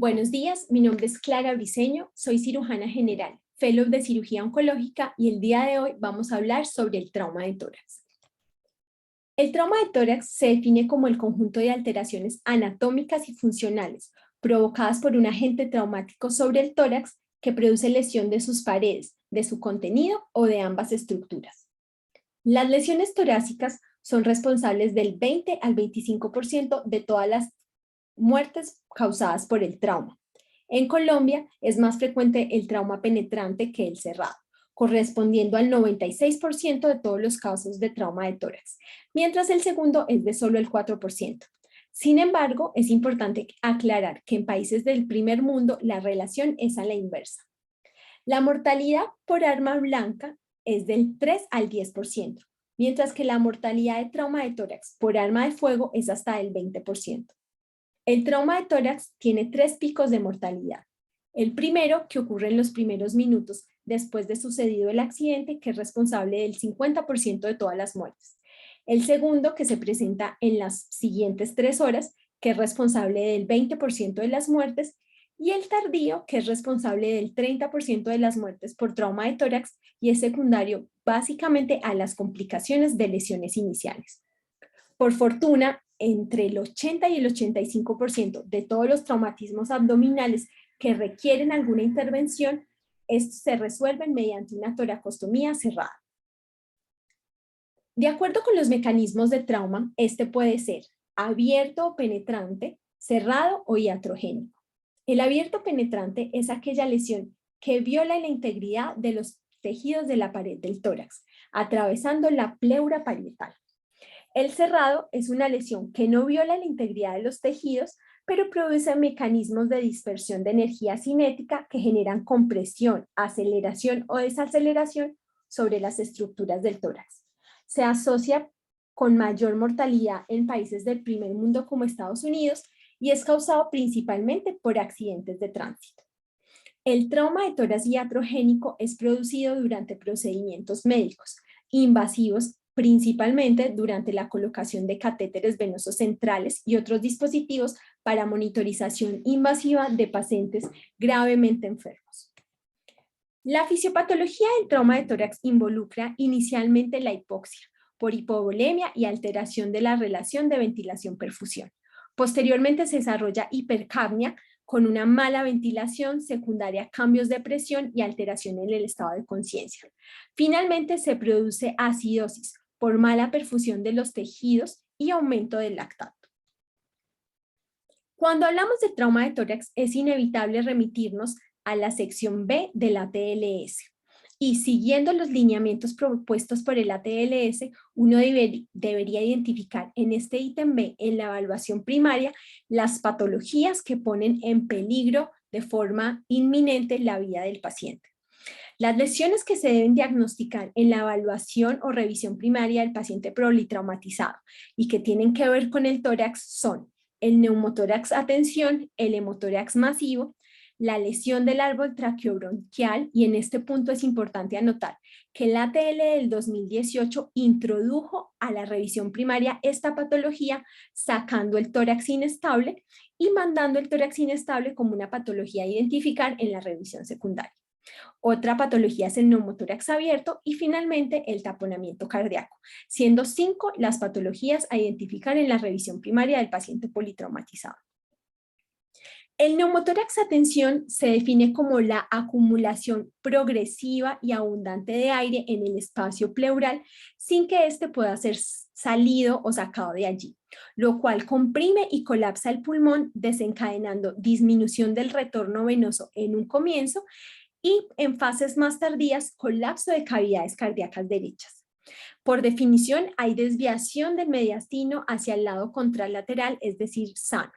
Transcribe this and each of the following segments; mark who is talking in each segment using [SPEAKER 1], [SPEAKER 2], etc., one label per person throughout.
[SPEAKER 1] Buenos días, mi nombre es Clara Briceño, soy cirujana general, fellow de cirugía oncológica y el día de hoy vamos a hablar sobre el trauma de tórax. El trauma de tórax se define como el conjunto de alteraciones anatómicas y funcionales provocadas por un agente traumático sobre el tórax que produce lesión de sus paredes, de su contenido o de ambas estructuras. Las lesiones torácicas son responsables del 20 al 25% de todas las muertes causadas por el trauma. En Colombia es más frecuente el trauma penetrante que el cerrado, correspondiendo al 96% de todos los casos de trauma de tórax, mientras el segundo es de solo el 4%. Sin embargo, es importante aclarar que en países del primer mundo la relación es a la inversa. La mortalidad por arma blanca es del 3 al 10%, mientras que la mortalidad de trauma de tórax por arma de fuego es hasta el 20%. El trauma de tórax tiene 3 picos de mortalidad. El primero, que ocurre en los primeros minutos después de sucedido el accidente, que es responsable del 50% de todas las muertes. El segundo, que se presenta en las siguientes 3 horas, que es responsable del 20% de las muertes. Y el tardío, que es responsable del 30% de las muertes por trauma de tórax y es secundario básicamente a las complicaciones de lesiones iniciales. Por fortuna, entre el 80 y el 85% de todos los traumatismos abdominales que requieren alguna intervención, estos se resuelven mediante una toracostomía cerrada. De acuerdo con los mecanismos de trauma, este puede ser abierto o penetrante, cerrado o iatrogénico. El abierto penetrante es aquella lesión que viola la integridad de los tejidos de la pared del tórax, atravesando la pleura parietal. El cerrado es una lesión que no viola la integridad de los tejidos, pero produce mecanismos de dispersión de energía cinética que generan compresión, aceleración o desaceleración sobre las estructuras del tórax. Se asocia con mayor mortalidad en países del primer mundo como Estados Unidos y es causado principalmente por accidentes de tránsito. El trauma de tórax iatrogénico es producido durante procedimientos médicos invasivos, principalmente durante la colocación de catéteres venosos centrales y otros dispositivos para monitorización invasiva de pacientes gravemente enfermos. La fisiopatología del trauma de tórax involucra inicialmente la hipoxia por hipovolemia y alteración de la relación de ventilación-perfusión. Posteriormente se desarrolla hipercapnia con una mala ventilación, secundaria a cambios de presión y alteración en el estado de conciencia. Finalmente se produce acidosis por mala perfusión de los tejidos y aumento del lactato. Cuando hablamos de trauma de tórax es inevitable remitirnos a la sección B del ATLS. Y siguiendo los lineamientos propuestos por el ATLS, uno debería identificar en este ítem B, en la evaluación primaria, las patologías que ponen en peligro de forma inminente la vida del paciente. Las lesiones que se deben diagnosticar en la evaluación o revisión primaria del paciente politraumatizado y que tienen que ver con el tórax son el neumotórax a tensión, el hemotórax masivo, la lesión del árbol traqueobronquial, y en este punto es importante anotar que el ATL del 2018 introdujo a la revisión primaria esta patología sacando el tórax inestable y mandando el tórax inestable como una patología a identificar en la revisión secundaria. Otra patología es el neumotórax abierto y finalmente el taponamiento cardíaco, siendo 5 las patologías a identificar en la revisión primaria del paciente politraumatizado. El neumotórax a tensión se define como la acumulación progresiva y abundante de aire en el espacio pleural sin que éste pueda ser salido o sacado de allí, lo cual comprime y colapsa el pulmón, desencadenando disminución del retorno venoso en un comienzo y en fases más tardías, colapso de cavidades cardíacas derechas. Por definición, hay desviación del mediastino hacia el lado contralateral, es decir, sano.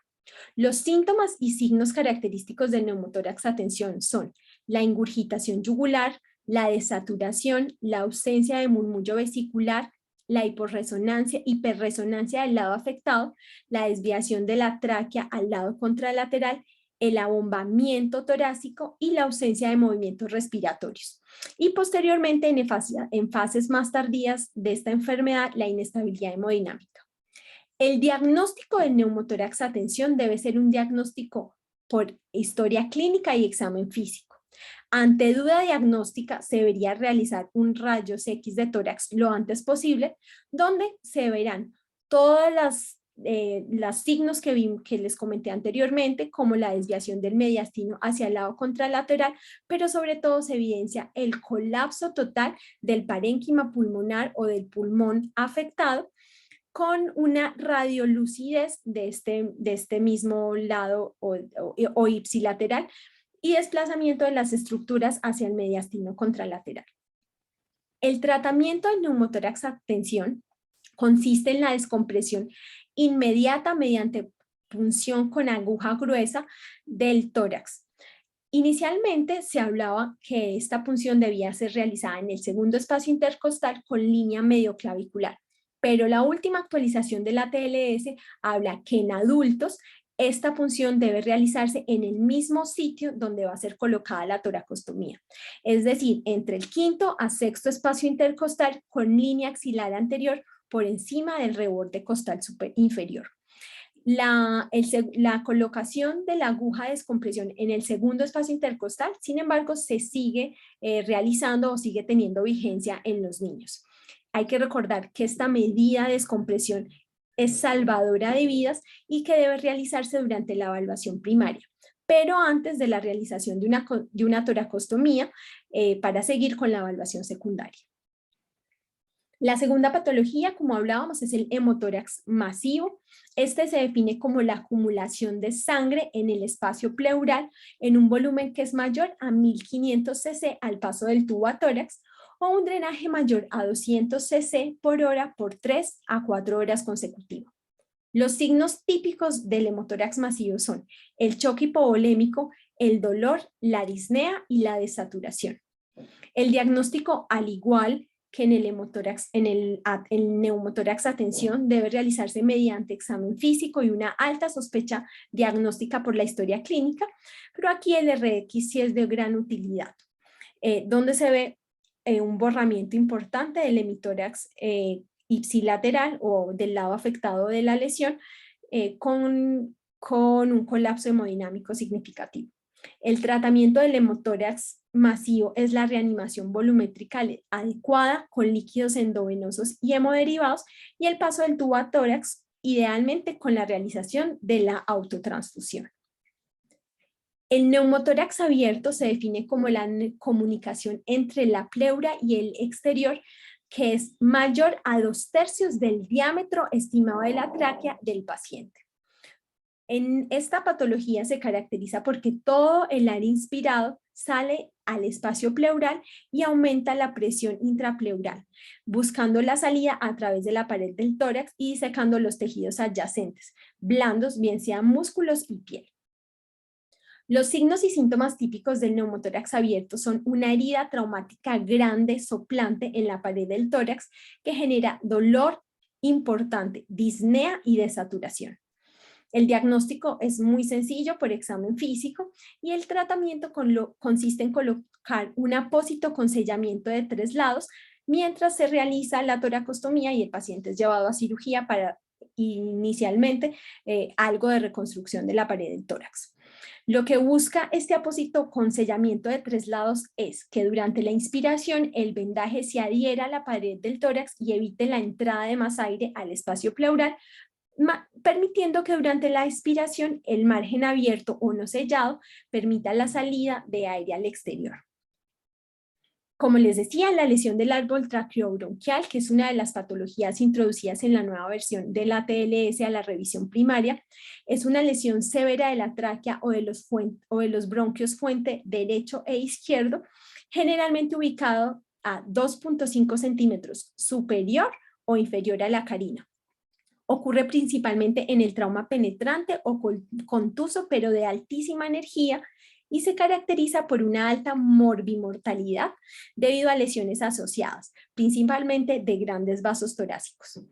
[SPEAKER 1] Los síntomas y signos característicos del neumotórax a tensión son la ingurgitación yugular, la desaturación, la ausencia de murmullo vesicular, la hiperresonancia del lado afectado, la desviación de la tráquea al lado contralateral, el abombamiento torácico y la ausencia de movimientos respiratorios. Y posteriormente, en fases más tardías de esta enfermedad, la inestabilidad hemodinámica. El diagnóstico del neumotórax a tensión debe ser un diagnóstico por historia clínica y examen físico. Ante duda diagnóstica, se debería realizar un rayos X de tórax lo antes posible, donde se verán todas las signos que les comenté anteriormente, como la desviación del mediastino hacia el lado contralateral, pero sobre todo se evidencia el colapso total del parénquima pulmonar o del pulmón afectado, con una radiolucidez de este mismo lado o ipsilateral y desplazamiento de las estructuras hacia el mediastino contralateral. El tratamiento del neumotórax a tensión consiste en la descompresión inmediata mediante punción con aguja gruesa del tórax. Inicialmente se hablaba que esta punción debía ser realizada en el segundo espacio intercostal con línea medioclavicular, pero la última actualización de la TLS habla que en adultos esta punción debe realizarse en el mismo sitio donde va a ser colocada la toracostomía, es decir, entre el quinto a sexto espacio intercostal con línea axilar anterior por encima del reborde costal inferior. La colocación de la aguja de descompresión en el segundo espacio intercostal, sin embargo, se sigue realizando o sigue teniendo vigencia en los niños. Hay que recordar que esta medida de descompresión es salvadora de vidas y que debe realizarse durante la evaluación primaria, pero antes de la realización de una toracostomía para seguir con la evaluación secundaria. La segunda patología, como hablábamos, es el hemotórax masivo. Este se define como la acumulación de sangre en el espacio pleural en un volumen que es mayor a 1500 cc al paso del tubo a tórax o un drenaje mayor a 200 cc por hora por 3 a 4 horas consecutivas. Los signos típicos del hemotórax masivo son el choque hipovolémico, el dolor, la disnea y la desaturación. El diagnóstico, al igual que en el hemotórax, en el neumotórax a tensión, debe realizarse mediante examen físico y una alta sospecha diagnóstica por la historia clínica, pero aquí el RX sí es de gran utilidad, donde se ve un borramiento importante del hemitórax ipsilateral o del lado afectado de la lesión con un colapso hemodinámico significativo. El tratamiento del hemotórax masivo es la reanimación volumétrica adecuada con líquidos endovenosos y hemoderivados y el paso del tubo a tórax, idealmente con la realización de la autotransfusión. El neumotórax abierto se define como la comunicación entre la pleura y el exterior que es mayor a 2/3 del diámetro estimado de la tráquea del paciente. En esta patología se caracteriza porque todo el aire inspirado sale al espacio pleural y aumenta la presión intrapleural, buscando la salida a través de la pared del tórax y disecando los tejidos adyacentes, blandos, bien sean músculos y piel. Los signos y síntomas típicos del neumotórax abierto son una herida traumática grande, soplante en la pared del tórax que genera dolor importante, disnea y desaturación. El diagnóstico es muy sencillo por examen físico y el tratamiento consiste en colocar un apósito con sellamiento de 3 lados mientras se realiza la toracostomía y el paciente es llevado a cirugía para inicialmente algo de reconstrucción de la pared del tórax. Lo que busca este apósito con sellamiento de 3 lados es que durante la inspiración el vendaje se adhiera a la pared del tórax y evite la entrada de más aire al espacio pleural, permitiendo que durante la expiración el margen abierto o no sellado permita la salida de aire al exterior. Como les decía, la lesión del árbol traqueobronquial, que es una de las patologías introducidas en la nueva versión de la TLS a la revisión primaria, es una lesión severa de la tráquea o de los bronquios fuente derecho e izquierdo, generalmente ubicado a 2.5 centímetros superior o inferior a la carina. Ocurre principalmente en el trauma penetrante o contuso, pero de altísima energía, y se caracteriza por una alta morbimortalidad debido a lesiones asociadas, principalmente de grandes vasos torácicos.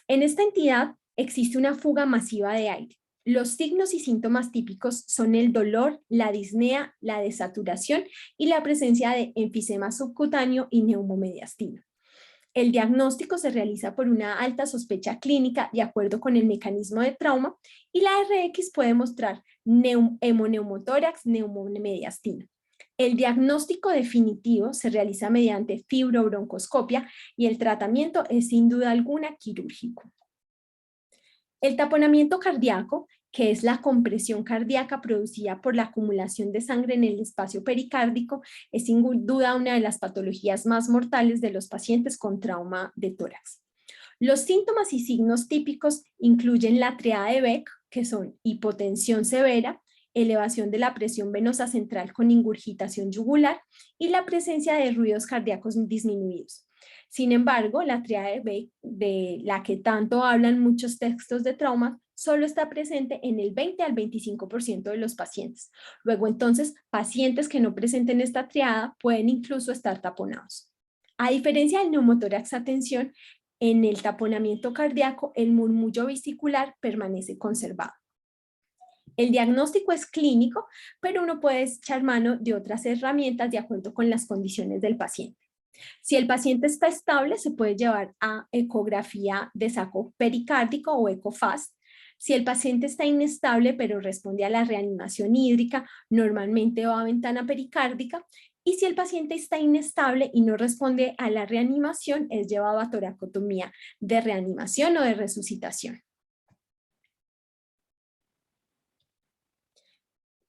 [SPEAKER 1] En esta entidad existe una fuga masiva de aire. Los signos y síntomas típicos son el dolor, la disnea, la desaturación y la presencia de enfisema subcutáneo y neumomediastino. El diagnóstico se realiza por una alta sospecha clínica de acuerdo con el mecanismo de trauma y la RX puede mostrar hemoneumotórax, neumomediastino. El diagnóstico definitivo se realiza mediante fibrobroncoscopia y el tratamiento es sin duda alguna quirúrgico. El taponamiento cardíaco, que es la compresión cardíaca producida por la acumulación de sangre en el espacio pericárdico, es sin duda una de las patologías más mortales de los pacientes con trauma de tórax. Los síntomas y signos típicos incluyen la triada de Beck, que son hipotensión severa, elevación de la presión venosa central con ingurgitación yugular y la presencia de ruidos cardíacos disminuidos. Sin embargo, la triada de Beck, de la que tanto hablan muchos textos de trauma, solo está presente en el 20 al 25% de los pacientes. Luego, entonces, pacientes que no presenten esta triada pueden incluso estar taponados. A diferencia del neumotórax a tensión, en el taponamiento cardíaco, el murmullo vesicular permanece conservado. El diagnóstico es clínico, pero uno puede echar mano de otras herramientas de acuerdo con las condiciones del paciente. Si el paciente está estable, se puede llevar a ecografía de saco pericárdico o ECOFAST. Si el paciente está inestable, pero responde a la reanimación hídrica, normalmente va a ventana pericárdica. Y si el paciente está inestable y no responde a la reanimación, es llevado a toracotomía de reanimación o de resucitación.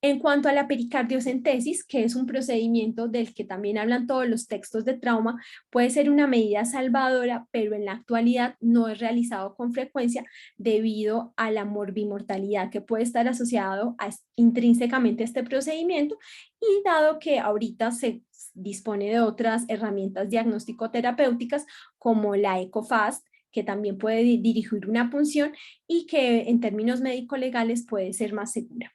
[SPEAKER 1] En cuanto a la pericardiocentesis, que es un procedimiento del que también hablan todos los textos de trauma, puede ser una medida salvadora, pero en la actualidad no es realizado con frecuencia debido a la morbimortalidad que puede estar asociado intrínsecamente a este procedimiento y dado que ahorita se dispone de otras herramientas diagnóstico-terapéuticas como la ECOFAST, que también puede dirigir una punción y que en términos médico-legales puede ser más segura.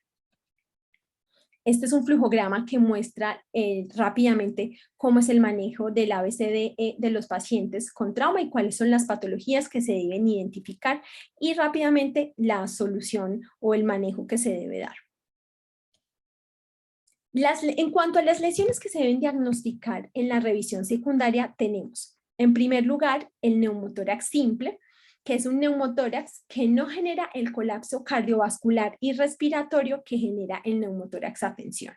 [SPEAKER 1] Este es un flujograma que muestra rápidamente cómo es el manejo del ABCDE de los pacientes con trauma y cuáles son las patologías que se deben identificar y rápidamente la solución o el manejo que se debe dar. En cuanto a las lesiones que se deben diagnosticar en la revisión secundaria, tenemos en primer lugar el neumotórax simple, que es un neumotórax que no genera el colapso cardiovascular y respiratorio que genera el neumotórax a tensión.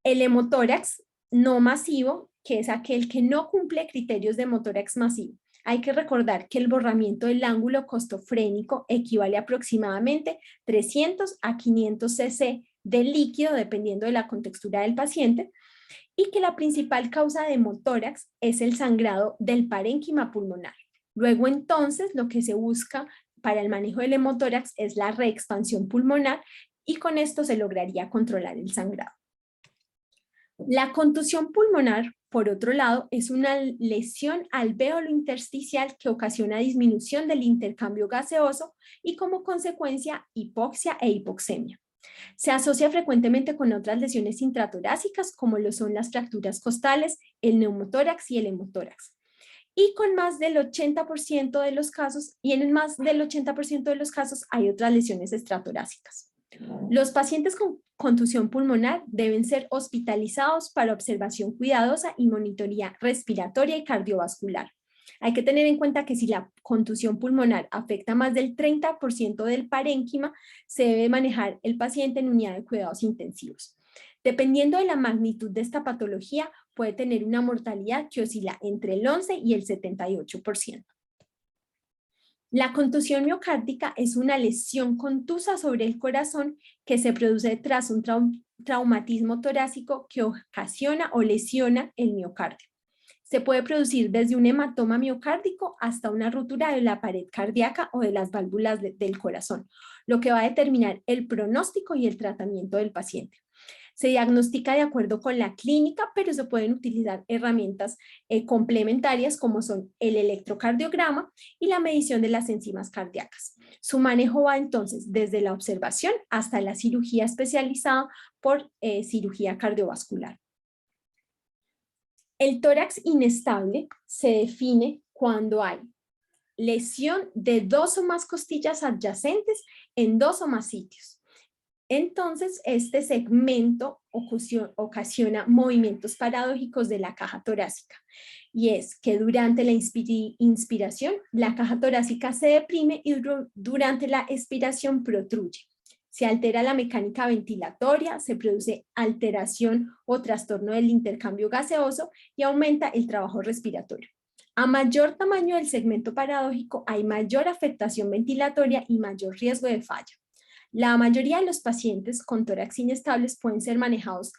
[SPEAKER 1] El hemotórax no masivo, que es aquel que no cumple criterios de hemotórax masivo. Hay que recordar que el borramiento del ángulo costofrénico equivale a aproximadamente 300 a 500 cc de líquido, dependiendo de la contextura del paciente, y que la principal causa de hemotórax es el sangrado del parénquima pulmonar. Luego entonces lo que se busca para el manejo del hemotórax es la reexpansión pulmonar y con esto se lograría controlar el sangrado. La contusión pulmonar, por otro lado, es una lesión alvéolo intersticial que ocasiona disminución del intercambio gaseoso y como consecuencia hipoxia e hipoxemia. Se asocia frecuentemente con otras lesiones intratorácicas como lo son las fracturas costales, el neumotórax y el hemotórax. Y con más del 80% de los casos, y en más del 80% de los casos hay otras lesiones extratorácicas. Los pacientes con contusión pulmonar deben ser hospitalizados para observación cuidadosa y monitoría respiratoria y cardiovascular. Hay que tener en cuenta que si la contusión pulmonar afecta más del 30% del parénquima, se debe manejar el paciente en unidad de cuidados intensivos. Dependiendo de la magnitud de esta patología, puede tener una mortalidad que oscila entre el 11 y el 78%. La contusión miocárdica es una lesión contusa sobre el corazón que se produce tras un traumatismo torácico que ocasiona o lesiona el miocardio. Se puede producir desde un hematoma miocárdico hasta una ruptura de la pared cardíaca o de las válvulas del corazón, lo que va a determinar el pronóstico y el tratamiento del paciente. Se diagnostica de acuerdo con la clínica, pero se pueden utilizar herramientas complementarias como son el electrocardiograma y la medición de las enzimas cardíacas. Su manejo va entonces desde la observación hasta la cirugía especializada por cirugía cardiovascular. El tórax inestable se define cuando hay lesión de 2 o más costillas adyacentes en 2 o más sitios. Entonces, este segmento ocasiona movimientos paradójicos de la caja torácica. Y es que durante la inspiración, la caja torácica se deprime y durante la expiración protruye. Se altera la mecánica ventilatoria, se produce alteración o trastorno del intercambio gaseoso y aumenta el trabajo respiratorio. A mayor tamaño del segmento paradójico, hay mayor afectación ventilatoria y mayor riesgo de falla. La mayoría de los pacientes con tórax inestables pueden ser manejados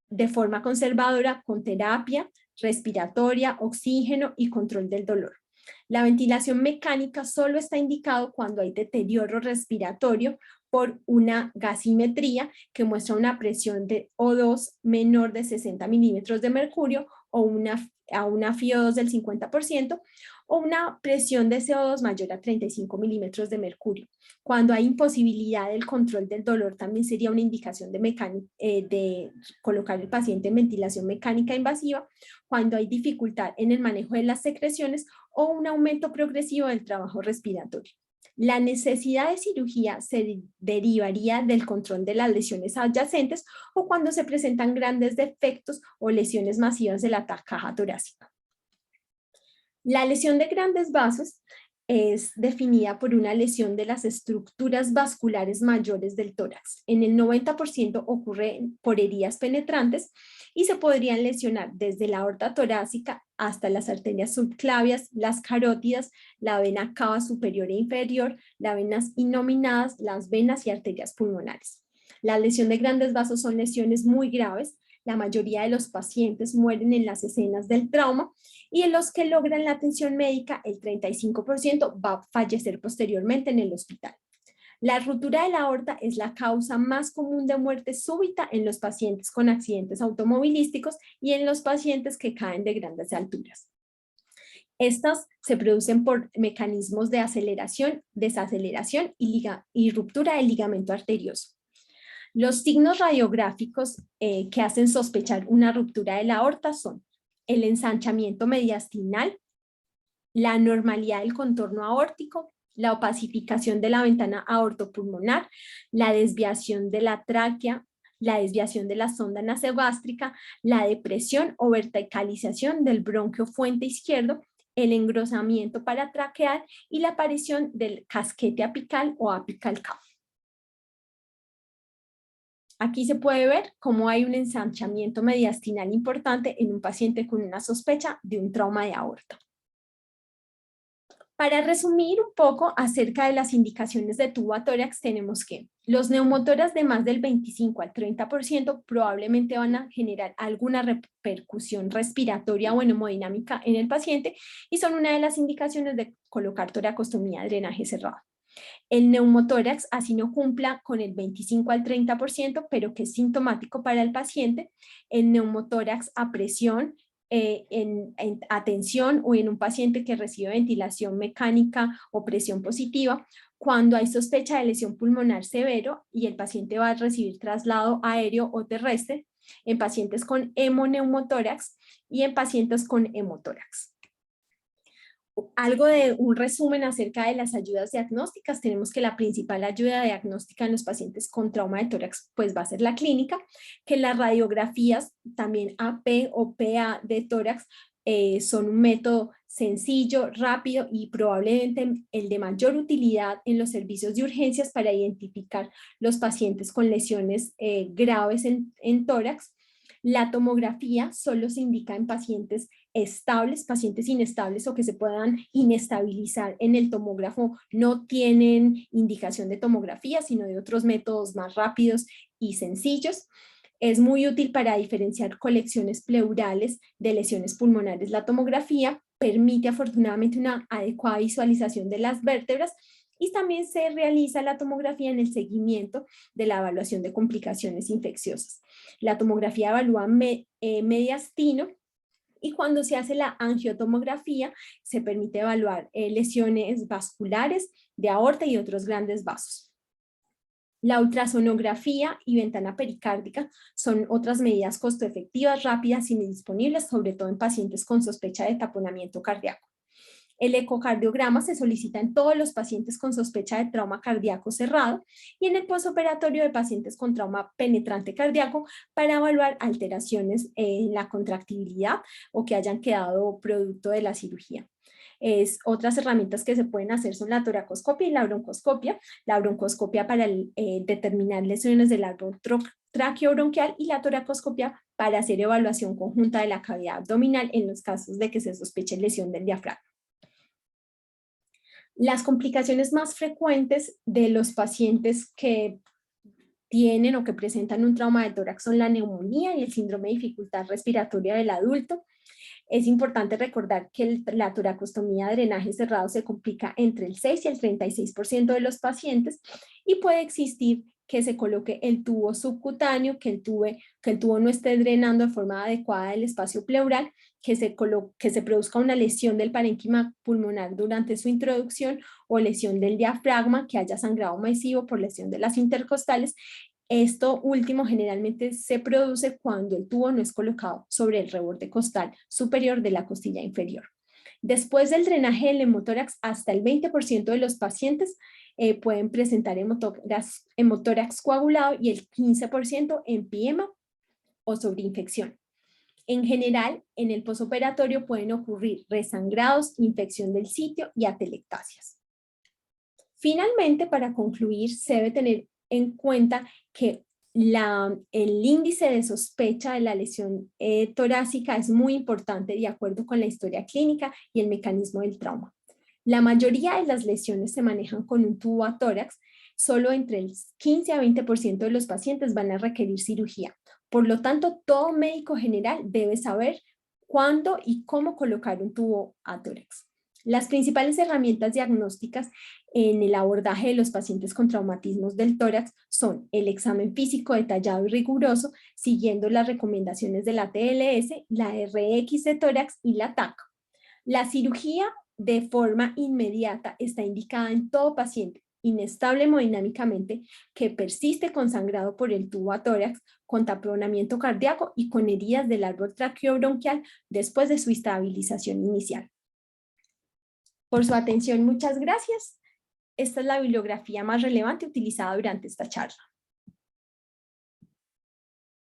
[SPEAKER 1] de forma conservadora con terapia respiratoria, oxígeno y control del dolor. La ventilación mecánica solo está indicado cuando hay deterioro respiratorio por una gasimetría que muestra una presión de O2 menor de 60 milímetros de mercurio o una FiO2 del 50%, o una presión de CO2 mayor a 35 milímetros de mercurio. Cuando hay imposibilidad del control del dolor, también sería una indicación de colocar al paciente en ventilación mecánica invasiva, cuando hay dificultad en el manejo de las secreciones o un aumento progresivo del trabajo respiratorio. La necesidad de cirugía se derivaría del control de las lesiones adyacentes o cuando se presentan grandes defectos o lesiones masivas de la caja torácica. La lesión de grandes vasos es definida por una lesión de las estructuras vasculares mayores del tórax. En el 90% ocurre por heridas penetrantes y se podrían lesionar desde la aorta torácica hasta las arterias subclavias, las carótidas, la vena cava superior e inferior, las venas innominadas, las venas y arterias pulmonares. La lesión de grandes vasos son lesiones muy graves. La mayoría de los pacientes mueren en las escenas del trauma y en los que logran la atención médica, el 35% va a fallecer posteriormente en el hospital. La ruptura de la aorta es la causa más común de muerte súbita en los pacientes con accidentes automovilísticos y en los pacientes que caen de grandes alturas. Estas se producen por mecanismos de aceleración, desaceleración y ruptura del ligamento arterioso. Los signos radiográficos que hacen sospechar una ruptura de la aorta son el ensanchamiento mediastinal, la anormalidad del contorno aórtico, la opacificación de la ventana aortopulmonar, la desviación de la tráquea, la desviación de la sonda nasogástrica, la depresión o verticalización del bronquio fuente izquierdo, el engrosamiento paratraqueal y la aparición del casquete apical o apical cavo. Aquí se puede ver cómo hay un ensanchamiento mediastinal importante en un paciente con una sospecha de un trauma de aorta. Para resumir un poco acerca de las indicaciones de tubo-tórax, tenemos que los neumotórax de más del 25 al 30% probablemente van a generar alguna repercusión respiratoria o hemodinámica en el paciente y son una de las indicaciones de colocar toracostomía drenaje cerrado. El neumotórax así no cumpla con el 25 al 30%, pero que es sintomático para el paciente. El neumotórax a presión, en atención o en un paciente que recibe ventilación mecánica o presión positiva, cuando hay sospecha de lesión pulmonar severo y el paciente va a recibir traslado aéreo o terrestre, en pacientes con hemoneumotórax y en pacientes con hemotórax. Algo de un resumen acerca de las ayudas diagnósticas. Tenemos que la principal ayuda diagnóstica en los pacientes con trauma de tórax pues va a ser la clínica, que las radiografías también AP o PA de tórax son un método sencillo, rápido y probablemente el de mayor utilidad en los servicios de urgencias para identificar los pacientes con lesiones graves en tórax. La tomografía solo se indica en pacientes estables, pacientes inestables o que se puedan inestabilizar en el tomógrafo no tienen indicación de tomografía, sino de otros métodos más rápidos y sencillos. Es muy útil para diferenciar colecciones pleurales de lesiones pulmonares. La tomografía permite afortunadamente una adecuada visualización de las vértebras y también se realiza la tomografía en el seguimiento de la evaluación de complicaciones infecciosas. La tomografía evalúa mediastino y cuando se hace la angiotomografía se permite evaluar lesiones vasculares de aorta y otros grandes vasos. La ultrasonografía y ventana pericárdica son otras medidas costo efectivas, rápidas y disponibles, sobre todo en pacientes con sospecha de taponamiento cardíaco. El ecocardiograma se solicita en todos los pacientes con sospecha de trauma cardíaco cerrado y en el postoperatorio de pacientes con trauma penetrante cardíaco para evaluar alteraciones en la contractibilidad o que hayan quedado producto de la cirugía. Otras herramientas que se pueden hacer son la toracoscopia y la broncoscopia. La broncoscopia para determinar lesiones del árbol traqueobronquial y la toracoscopia para hacer evaluación conjunta de la cavidad abdominal en los casos de que se sospeche lesión del diafragma. Las complicaciones más frecuentes de los pacientes que tienen o que presentan un trauma de tórax son la neumonía y el síndrome de dificultad respiratoria del adulto. Es importante recordar que la toracostomía de drenaje cerrado se complica entre el 6 y el 36% de los pacientes y puede existir que se coloque el tubo subcutáneo, que el tubo no esté drenando de forma adecuada el espacio pleural, que se produzca una lesión del parénquima pulmonar durante su introducción o lesión del diafragma, que haya sangrado masivo por lesión de las intercostales. Esto último generalmente se produce cuando el tubo no es colocado sobre el reborde costal superior de la costilla inferior. Después del drenaje del hemotórax, hasta el 20% de los pacientes pueden presentar hemotórax coagulado y el 15% empiema o sobreinfección. En general, en el posoperatorio pueden ocurrir resangrados, infección del sitio y atelectasias. Finalmente, para concluir, se debe tener en cuenta que el índice de sospecha de la lesión torácica es muy importante de acuerdo con la historia clínica y el mecanismo del trauma. La mayoría de las lesiones se manejan con un tubo a tórax, solo entre el 15 a 20% de los pacientes van a requerir cirugía. Por lo tanto, todo médico general debe saber cuándo y cómo colocar un tubo a tórax. Las principales herramientas diagnósticas en el abordaje de los pacientes con traumatismos del tórax son el examen físico detallado y riguroso, siguiendo las recomendaciones de la TLS, la RX de tórax y la TAC. La cirugía de forma inmediata está indicada en todo paciente inestable hemodinámicamente que persiste con sangrado por el tubo a tórax, con taponamiento cardíaco y con heridas del árbol traqueobronquial después de su estabilización inicial. Por su atención, muchas gracias. Esta es la bibliografía más relevante utilizada durante esta charla.